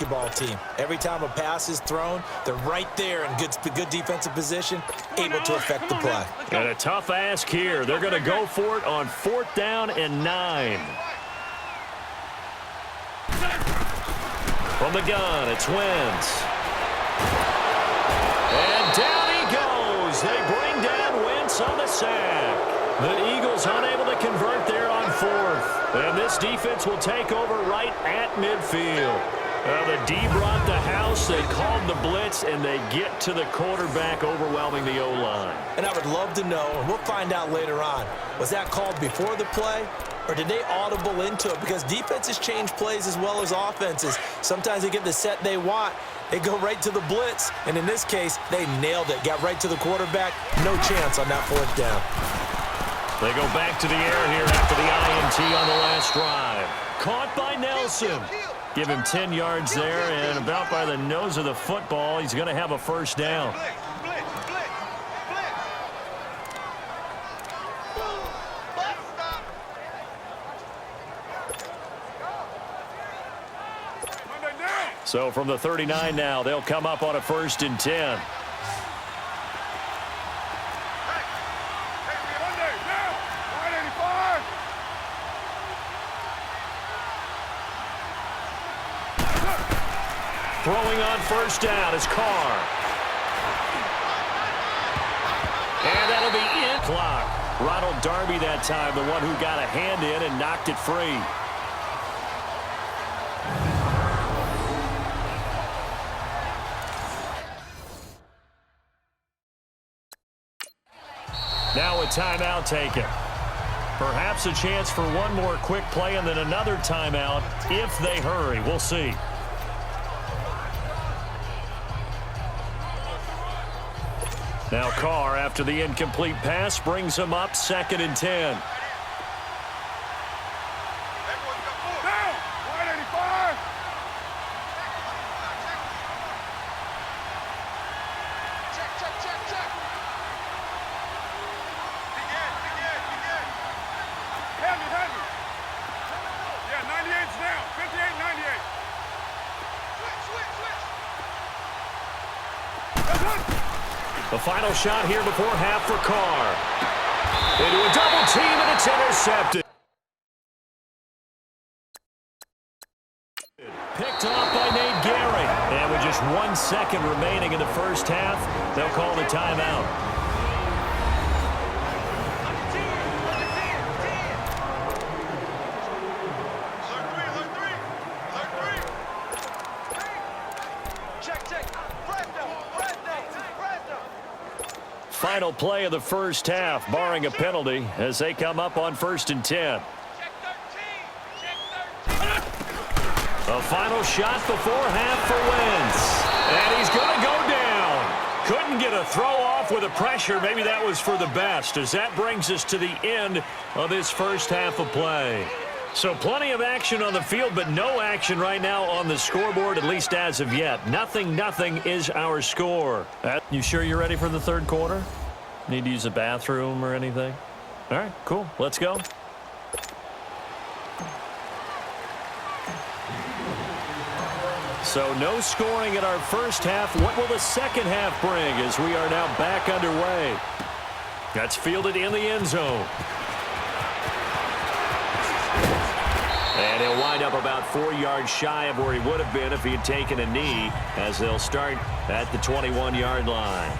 basketball team. Every time a pass is thrown, they're right there in good defensive position, able to affect the play. And a tough ask here. They're going to go for it on 4th down and 9. From the gun, it's Wentz. And down he goes. They bring down Wentz on the sack. The Eagles unable to convert there on 4th. And this defense will take over right at midfield. The D brought the house. They called the blitz, and they get to the quarterback, overwhelming the O-line. And I would love to know, and we'll find out later on, was that called before the play, or did they audible into it? Because defenses change plays as well as offenses. Sometimes they get the set they want. They go right to the blitz, and in this case, they nailed it. Got right to the quarterback. No chance on that 4th down. They go back to the air here after the INT on the last drive. Caught by Nelson. Give him 10 yards there, and about by the nose of the football, he's going to have a 1st down. So from the 39 now, they'll come up on a 1st and 10. Throwing on 1st down is Carr. And that'll be in clock. Ronald Darby that time, the one who got a hand in and knocked it free. Now a timeout taken. Perhaps a chance for one more quick play and then another timeout if they hurry. We'll see. Now Carr, after the incomplete pass, brings him up 2nd and 10. The final shot here before half for Carr. Into a double team, and it's intercepted. Picked off by Nate Gehring. And with just 1 second remaining in the 1st half, they'll call the timeout. Final play of the 1st half, barring a penalty, as they come up on 1st and 10. A final shot before half for Wentz. And he's going to go down. Couldn't get a throw off with the pressure. Maybe that was for the best, as that brings us to the end of this 1st half of play. So plenty of action on the field, but no action right now on the scoreboard, at least as of yet. 0-0 is our score. You sure you're ready for the 3rd quarter? Need to use a bathroom or anything? All right, cool. Let's go. So no scoring in our 1st half. What will the 2nd half bring as we are now back underway? That's fielded in the end zone. And he'll wind up about 4 yards shy of where he would have been if he had taken a knee, as they'll start at the 21-yard line.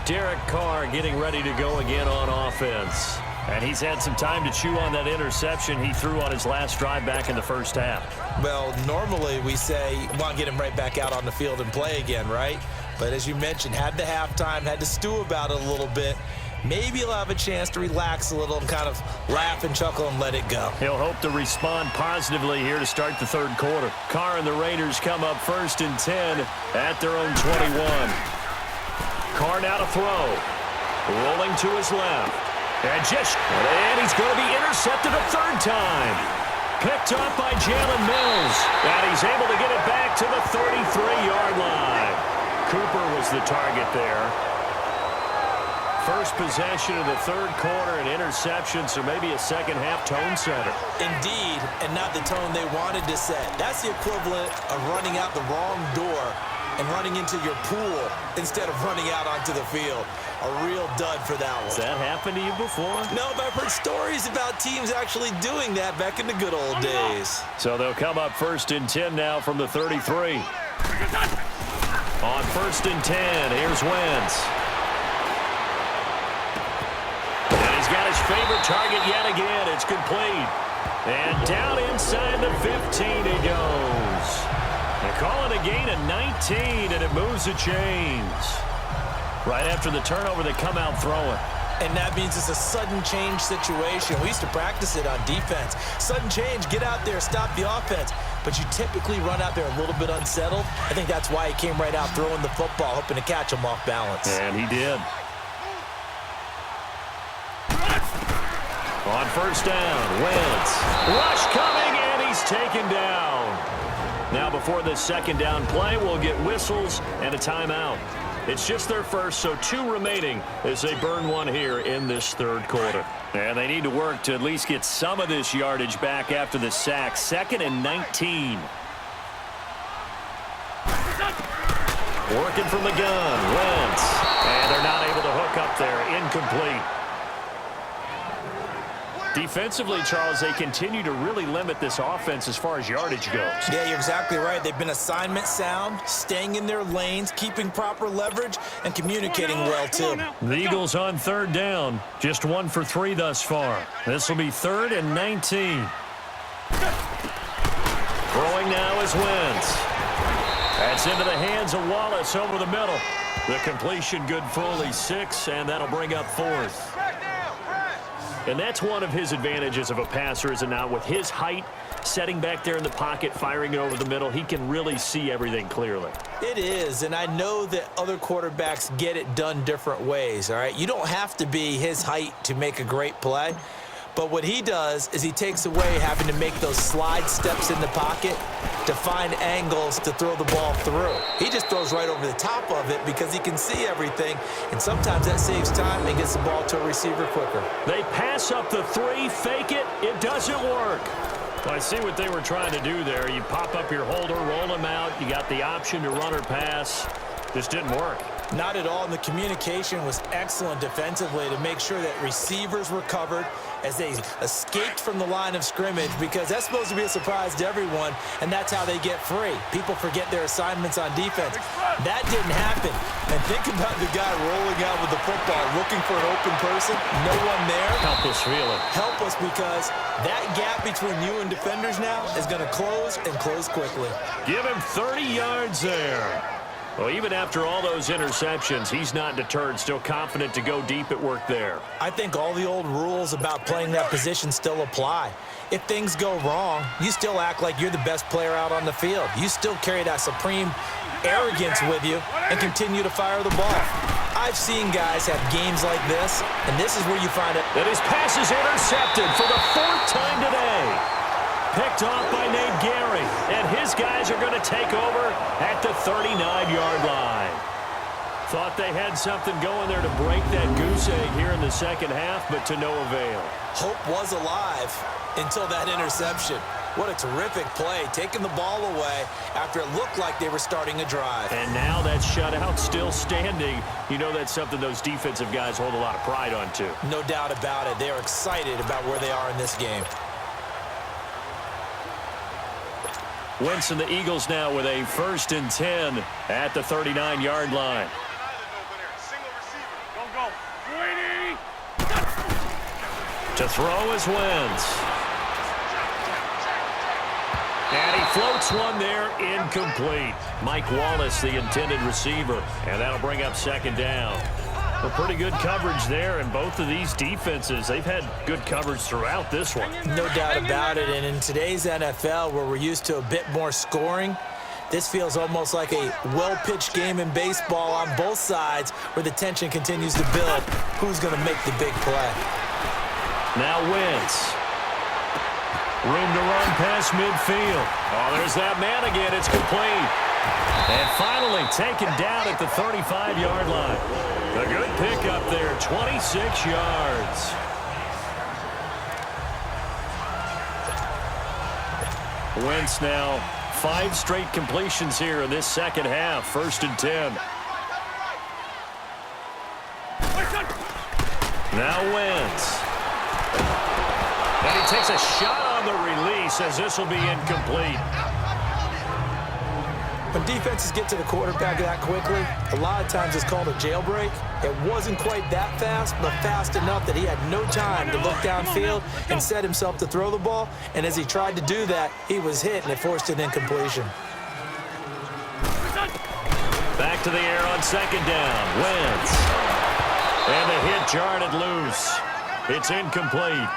Derek Carr getting ready to go again on offense. And he's had some time to chew on that interception he threw on his last drive back in the 1st half. Well, normally we say, want to get him right back out on the field and play again, right? But as you mentioned, had the halftime, had to stew about it a little bit. Maybe he'll have a chance to relax a little and kind of laugh and chuckle and let it go. He'll hope to respond positively here to start the 3rd quarter. Carr and the Raiders come up 1st and 10 at their own 21. Carr now to throw. Rolling to his left. And he's going to be intercepted a 3rd time. Picked up by Jalen Mills. And he's able to get it back to the 33-yard line. Cooper was the target there. first possession of the third quarter, an interception, so maybe a second-half tone setter. Indeed, and not the tone they wanted to set. That's the equivalent of running out the wrong door and running into your pool instead of running out onto the field. A real dud for that one. Has that happened to you before? No, but I've heard stories about teams actually doing that back in the good old days. So they'll come up 1st and 10 now from the 33. On 1st and 10, here's Wentz. And he's got his favorite target yet again. It's complete. And down inside the 15 he goes. They're calling a gain of 19, and it moves the chains. Right after the turnover, they come out throwing. And that means it's a sudden change situation. We used to practice it on defense. Sudden change, get out there, stop the offense. But you typically run out there a little bit unsettled. I think that's why he came right out throwing the football, hoping to catch him off balance. And he did. On 1st down, Wentz. Rush coming, and he's taken down. Now before this 2nd down play, we'll get whistles and a timeout. It's just their first, so 2 remaining as they burn one here in this 3rd quarter. And they need to work to at least get some of this yardage back after the sack. 2nd and 19. Working from the gun, Wentz. And they're not able to hook up there. Incomplete. Defensively, Charles, they continue to really limit this offense as far as yardage goes. Yeah, you're exactly right. They've been assignment sound, staying in their lanes, keeping proper leverage, and communicating well, too. The Eagles on 3rd down. Just 1 for 3 thus far. This will be 3rd and 19. Throwing now is Wentz. That's into the hands of Wallace over the middle. The completion good fully 6, and that'll bring up 4th. And that's one of his advantages of a passer, is it not? With his height, setting back there in the pocket, firing it over the middle, he can really see everything clearly. It is, and I know that other quarterbacks get it done different ways, all right? You don't have to be his height to make a great play. But what he does is he takes away having to make those slide steps in the pocket to find angles to throw the ball through. He just throws right over the top of it because he can see everything, and sometimes that saves time and gets the ball to a receiver quicker. They pass up the 3, fake it. It doesn't work. Well, I see what they were trying to do there. You pop up your holder, roll him out. You got the option to run or pass. Just didn't work. Not at all, and the communication was excellent defensively to make sure that receivers were covered as they escaped from the line of scrimmage, because that's supposed to be a surprise to everyone, and that's how they get free. People forget their assignments on defense. That didn't happen. And think about the guy rolling out with the football, looking for an open person, no one there. Helpless feeling. Helpless, because that gap between you and defenders now is going to close, and close quickly. Give him 30 yards there. Well, even after all those interceptions, he's not deterred, still confident to go deep at work there. I think all the old rules about playing that position still apply. If things go wrong, you still act like you're the best player out on the field. You still carry that supreme arrogance with you and continue to fire the ball. I've seen guys have games like this, and this is where you find it. And his pass is intercepted for the 4th time today. Picked off by Nate Gary, and his guys are going to take over at the 39-yard line. Thought they had something going there to break that goose egg here in the 2nd half, but to no avail. Hope was alive until that interception. What a terrific play, taking the ball away after it looked like they were starting a drive. And now that shutout still standing. You know that's something those defensive guys hold a lot of pride on, too. No doubt about it. They're excited about where they are in this game. Wentz and the Eagles now with a 1st and 10 at the 39-yard line. To throw is Wentz. And he floats one there, incomplete. Mike Wallace, the intended receiver, and that'll bring up 2nd down. Well, pretty good coverage there, and both of these defenses, they've had good coverage throughout this one. No doubt about it, and in today's NFL, where we're used to a bit more scoring, this feels almost like a well-pitched game in baseball on both sides, where the tension continues to build. Who's going to make the big play? Now Wentz. Room to run past midfield. Oh, there's that man again. It's complete. And finally taken down at the 35-yard line. A good pickup there, 26 yards. Wentz now 5 straight completions here in this second half. 1st and 10. Now Wentz. And he takes a shot on the release as this will be incomplete. When defenses get to the quarterback that quickly, a lot of times it's called a jailbreak. It wasn't quite that fast, but fast enough that he had no time to look downfield and set himself to throw the ball. And as he tried to do that, he was hit, and it forced an incompletion. Back to the air on 2nd down. Wentz. And the hit jarred it loose. It's incomplete.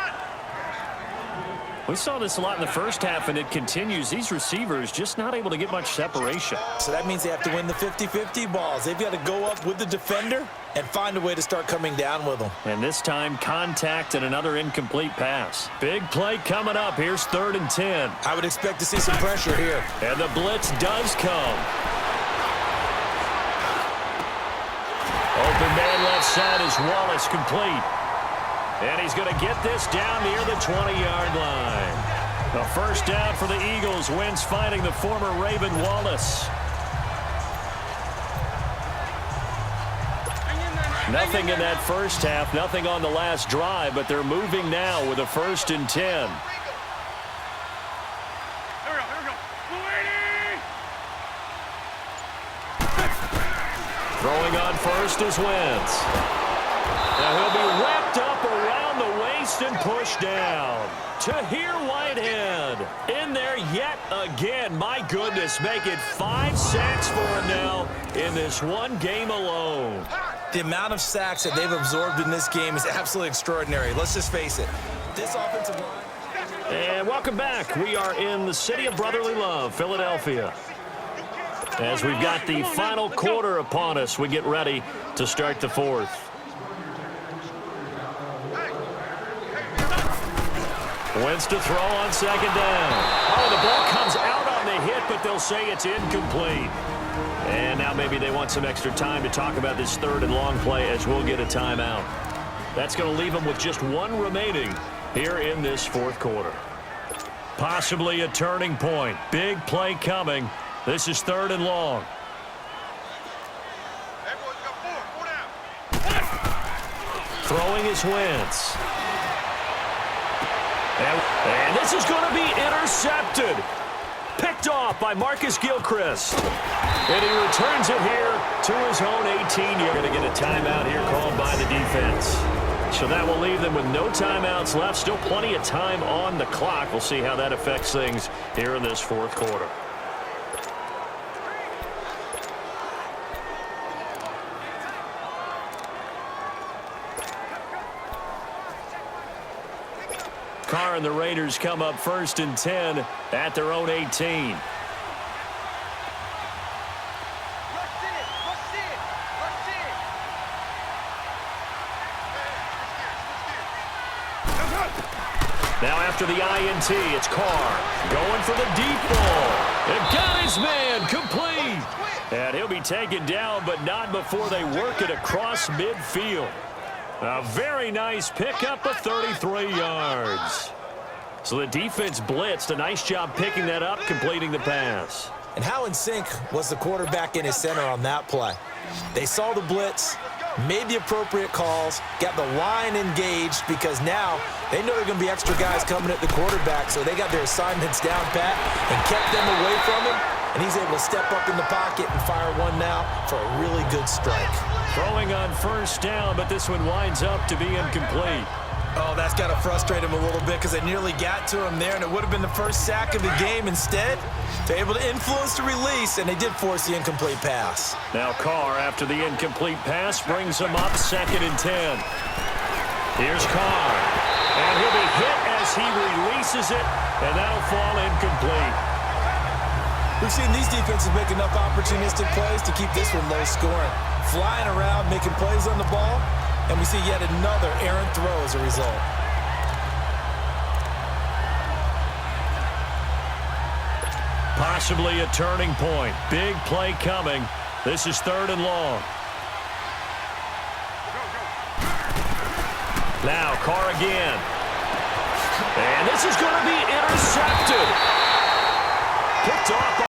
We saw this a lot in the first half, and it continues. These receivers just not able to get much separation. So that means they have to win the 50-50 balls. They've got to go up with the defender and find a way to start coming down with them. And this time, contact and another incomplete pass. Big play coming up. Here's 3rd and 10. I would expect to see some pressure here. And the blitz does come. Open man left side is Wallace, complete. And he's going to get this down near the 20-yard line. A 1st down for the Eagles. Wentz finding the former Raven Wallace. Nothing in that first half, nothing on the last drive, but they're moving now with a 1st and 10. Throwing on 1st is Wentz. Now he'll be wrapped up around the waist and pushed down. Tahir Whitehead in there yet again. My goodness, make it 5 sacks for him now in this one game alone. The amount of sacks that they've absorbed in this game is absolutely extraordinary. Let's just face it. This offensive line... And welcome back. We are in the city of brotherly love, Philadelphia. As we've got the final quarter upon us, we get ready to start the 4th. Wentz to throw on 2nd down. Oh, the ball comes out on the hit, but they'll say it's incomplete. And now maybe they want some extra time to talk about this 3rd and long play as we'll get a timeout. That's going to leave them with just 1 remaining here in this 4th quarter. Possibly a turning point. Big play coming. This is 3rd and long. Throwing is Wentz. And this is going to be intercepted. Picked off by Marcus Gilchrist. And he returns it here to his own 18. You're going to get a timeout here called by the defense. So that will leave them with no timeouts left. Still plenty of time on the clock. We'll see how that affects things here in this 4th quarter. Carr and the Raiders come up 1st and 10 at their own 18. Now after the INT, it's Carr going for the deep ball. And got his man complete. And he'll be taken down, but not before they work it across midfield. A very nice pickup of 33 yards. So the defense blitzed. A nice job picking that up, completing the pass. And how in sync was the quarterback in his center on that play? They saw the blitz, made the appropriate calls, got the line engaged because now they know there are going to be extra guys coming at the quarterback, so they got their assignments down pat and kept them away from him, and he's able to step up in the pocket and fire one now for a really good strike. Throwing on 1st down, but this one winds up to be incomplete. Oh, that's got to frustrate him a little bit because they nearly got to him there, and it would have been the first sack of the game. Instead, they're able to influence the release, and they did force the incomplete pass. Now Carr, after the incomplete pass, brings him up 2nd and 10. Here's Carr, and he'll be hit as he releases it, and that'll fall incomplete. We've seen these defenses make enough opportunistic plays to keep this one low scoring. Flying around, making plays on the ball, and we see yet another errant throw as a result. Possibly a turning point. Big play coming. This is 3rd and long. Now Carr again. And this is going to be intercepted. Picked off.